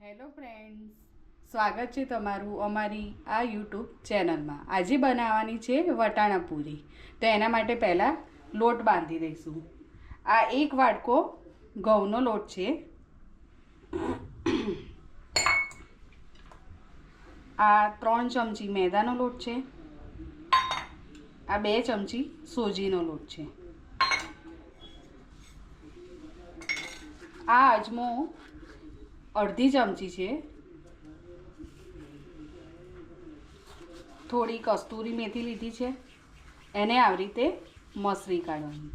Hello friends, સ્વાગત છે તમારું અમારી આ યુટ્યુબ ચેનલમાં. આજે બનાવવાની છે વટાણા પૂરી. તો એના માટે પહેલાં લોટ બાંધી દઈશું. આ એક વાટકો ઘઉંનો લોટ છે. આ 3 ચમચી મેદાનો લોટ છે. આ 2 ચમચી સોજીનો લોટ છે. આ અજમો અડધી ચમચી છે. થોડી કસ્તુરી મેથી લીધી છે. એને આવી રીતે મસળી કાઢવાની.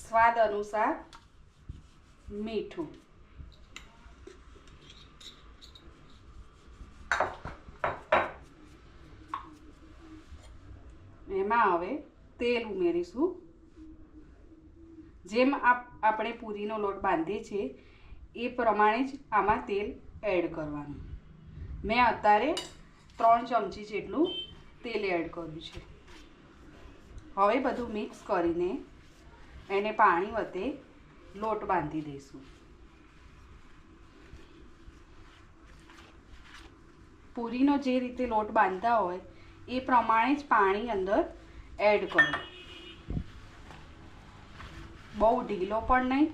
સ્વાદ અનુસાર મીઠું. એમાં હવે તેલ ઉમેરીશું. જેમ આપણે પૂરીનો લોટ બાંધીએ છીએ એ પ્રમાણે જ આમાં તેલ એડ કરવાનું. મેં અત્યારે 3 ચમચી જેટલું તેલ એડ કર્યું છે. હવે બધું મિક્સ કરીને એને પાણી વડે લોટ બાંધી દઈશું. પૂરીનો જે રીતે લોટ બાંધતા હોય એ પ્રમાણે જ પાણી અંદર એડ કરો. બહુ ઢીલો પણ નહીં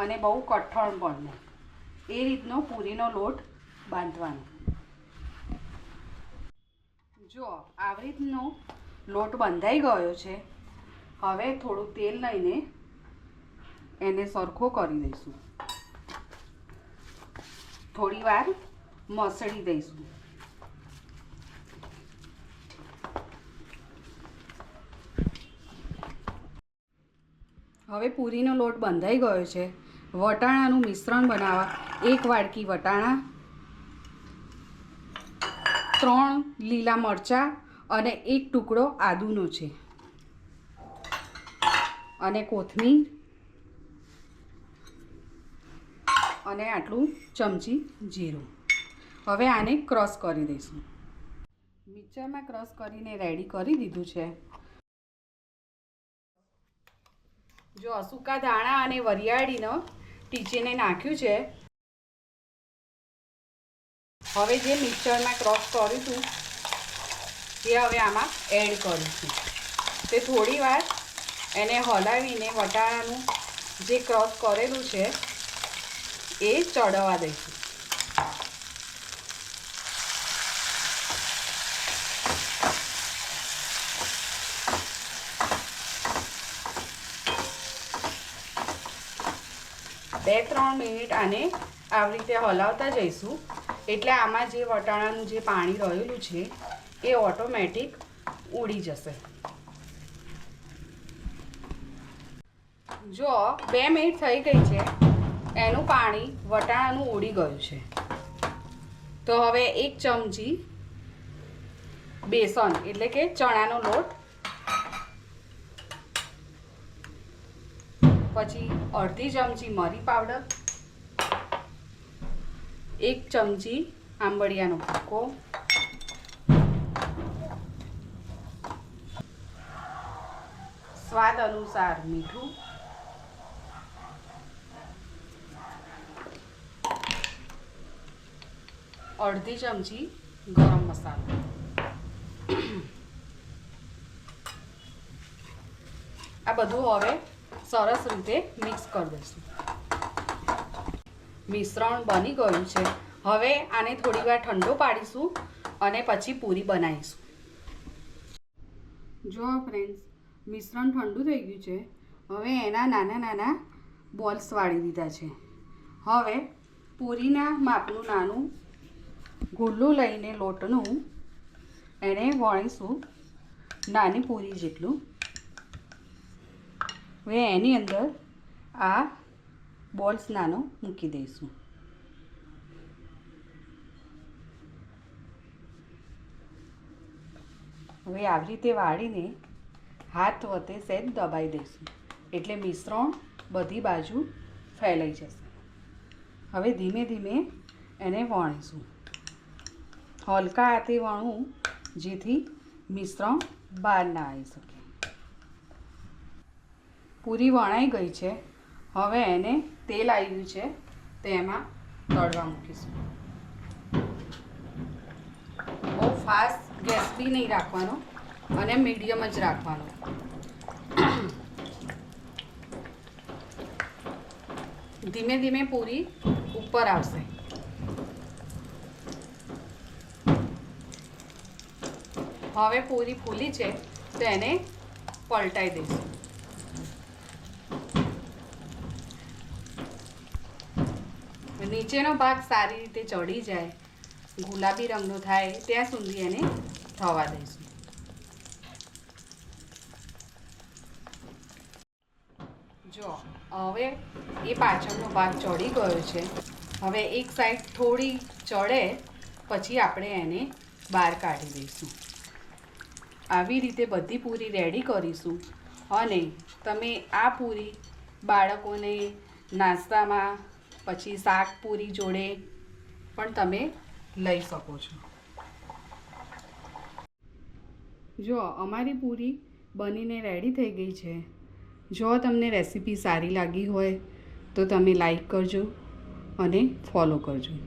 અને બહુ કઠણ પણ નહીં. એ રીતનો પૂરીનો લોટ બાંધવાનો. જો આવી રીતનો લોટ બંધાઈ ગયો છે. હવે થોડું તેલ લઈને એને સરખો કરી દઈશું. થોડી વાર મસળી દઈશું. હવે પૂરીનો લોટ બંધાઈ ગયો છે. વટાણાનું મિશ્રણ બનાવવા 1 વાટકી વટાણા, 3 લીલા મરચાં અને 1 ટુકડો આદુનો છે અને કોથમીર અને આટલું ચમચી જીરું. હવે આને ક્રશ કરી દઈશું. મિક્સરમાં ક્રશ કરીને રેડી કરી દીધું છે. જો સૂકા ધાણા અને વરિયાળીનો ટીચીને નાખ્યું છે. હવે જે મિક્સરમાં ક્રશ કરીશું તે હવે આમાં એડ કરીશું. તે થોડી વાર એને હલાવીને વટાણાનું જે ક્રશ કરેલું છે એ ચડવા દઈશું. બે 3 મિનિટ આને આવી રીતે હલાવતા જઈશું. એટલે આમાં જે વટાણાનું જે પાણી રહેલું છે એ ઓટોમેટિક ઉડી જશે. જો 2 મિનિટ થઈ ગઈ છે. એનું પાણી વટાણાનું ઉડી ગયું છે. તો હવે 1 ચમચી બેસન એટલે કે ચણાનો લોટ, પછી અડધી ચમચી મરી પાવડર, 1 ચમચી આંબળિયાનો ભૂકો, સ્વાદ અનુસાર મીઠું, અડધી ચમચી ગરમ મસાલો. આ બધું હવે સરસ રીતે મિક્સ કરી દઈશું. મિશ્રણ બની ગયું છે. હવે આને થોડી વાર ઠંડો પાડીશું અને પછી પૂરી બનાવીશું. જો ફ્રેન્ડ્સ, મિશ્રણ ઠંડુ થઈ ગયું છે. હવે એના નાના નાના બોલ્સ વાળી દીધા છે. હવે પૂરીના માપનું નાનું ગુલ્લું લઈને લોટનું એને વણીશું નાની પૂરી જેટલું. હવે એની અંદર આ બોલ્સ નાનો મૂકી દઈશું. હવે આવી રીતે વાળીને હાથ વડે સહેજ દબાઈ દઈશું એટલે મિશ્રણ બધી બાજુ ફેલાઈ જશે. હવે ધીમે ધીમે એને વણીશું. હલકા હાથે વણવું જેથી મિશ્રણ બહાર ના આવી શકે. પૂરી વણાઈ ગઈ છે. હવે એને તેલ આવ્યું છે તો એમાં તળવા મૂકીશું. બહુ ફાસ્ટ ગેસ બી નહીં રાખવાનો અને મીડિયમ જ રાખવાનો. ધીમે ધીમે પૂરી ઉપર આવશે. હવે પૂરી ફૂલી છે તો એને પલટાઈ દઈશું. નીચેનો ભાગ સારી રીતે ચડી જાય, ગુલાબી રંગનો થાય ત્યાં સુધી એને થવા દઈશું. જો હવે એ પાછળનો ભાગ ચડી ગયો છે. હવે એક સાઈડ થોડી ચડે પછી આપણે એને બહાર કાઢી દઈશું. આવી રીતે બધી પૂરી રેડી કરીશું અને તમે આ પૂરી બાળકોને નાસ્તામાં પછી શાક પૂરી જોડે પણ તમે લઈ શકો છો. જો અમારી પૂરી બનીને રેડી થઈ ગઈ છે. જો તમને રેસીપી સારી લાગી હોય તો તમે લાઈક કરજો અને ફોલો કરજો.